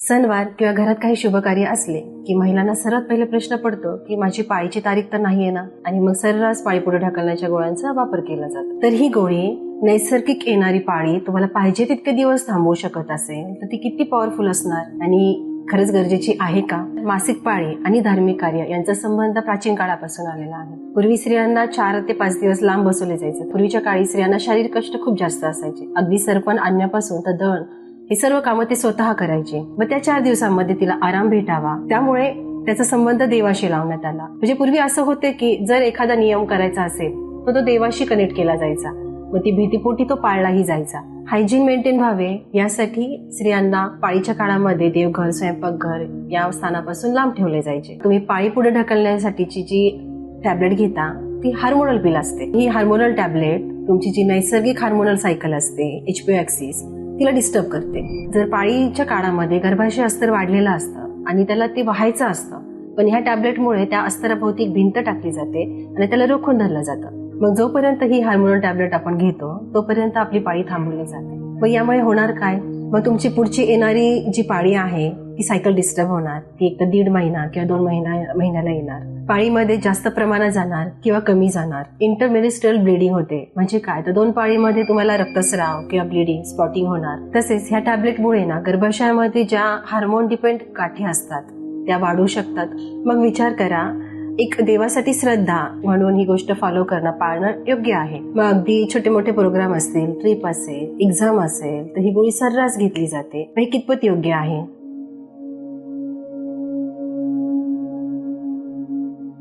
सणवार किंवा घरात काही शुभ कार्य असले की महिलांना सर्वात पहिले प्रश्न पडतो की माझी पाळीची तारीख तर नाहीये ना, आणि मग सर्रास पाळी पुढे ढकलण्याच्या गोळ्यांचा वापर केला जातो. तर ही गोळी नैसर्गिक येणारी पाळी तुम्हाला पाहिजे तितके दिवस थांबवू शकत असेल तर ती किती पॉवरफुल असणार आणि खरंच गरजेची आहे का? मासिक पाळी आणि धार्मिक कार्य यांचा संबंध प्राचीन काळापासून आलेला आहे. पूर्वी स्त्रियांना 4 ते 5 दिवस लांब बसवले जायचे. पूर्वीच्या काळी स्त्रियांना शारीरिक कष्ट खूप जास्त असायचे. अगदी सरपण आणण्यापासून तर दळण हे सर्व कामं ते स्वतः करायचे. मग त्या 4 दिवसांमध्ये तिला आराम भेटावा, त्यामुळे त्याचा संबंध देवाशी लावण्यात आला. म्हणजे पूर्वी असं होते की जर एखादा नियम करायचा असेल तर तो देवाशी कनेक्ट केला जायचा, मग ती भीतीपोटी तो पाळलाही जायचा. हायजीन मेंटेन व्हावे यासाठी स्त्रियांना पाळीच्या काळामध्ये देवघर, स्वयंपाकघर या स्थानापासून लांब ठेवले जायचे. तुम्ही पाळी पुढे ढकलण्यासाठीची जी टॅबलेट घेता ती हार्मोनल पिल असते. ही हार्मोनल टॅबलेट तुमची जी नैसर्गिक हार्मोनल सायकल असते HPO ऍक्सिस तिला डिस्टर्ब करते. जर पाळीच्या काळामध्ये गर्भाशय अस्तर वाढलेलं असतं आणि त्याला ते व्हायचं असतं, पण ह्या टॅबलेटमुळे त्या अस्तराभोवती एक भिंत टाकली जाते आणि त्याला रोखून धरलं जातं. मग जोपर्यंत ही हार्मोनल टॅबलेट आपण घेतो तोपर्यंत आपली पाळी थांबवली जाते. मग यामुळे होणार काय? मग तुमची पुढची येणारी जी पाळी आहे ती सायकल डिस्टर्ब होणार. ती एक तर 1.5 महिना किंवा 2 महिन्याला येणार. पाळीमध्ये जास्त प्रमाणात जाणार किंवा कमी जाणार. इंटरमेनिस्ट्रल ब्लिडिंग होते. म्हणजे काय तर 2 पाळीमध्ये तुम्हाला रक्तस्राव किंवा ब्लिडिंग, स्पॉटिंग होणार. तसेच ह्या टॅबलेटमुळे ना गर्भाशयामध्ये ज्या हार्मोन डिपेंड गाठी असतात त्या वाढू शकतात. मग विचार करा, एक देवासाठी श्रद्धा म्हणून ही गोष्ट फॉलो करणं, पाळणं योग्य आहे. मग अगदी छोटे मोठे प्रोग्राम असतील, ट्रिप असेल, एक्झाम असेल तर ही गोळी सर्रास घेतली जाते. हे कितपत योग्य आहे?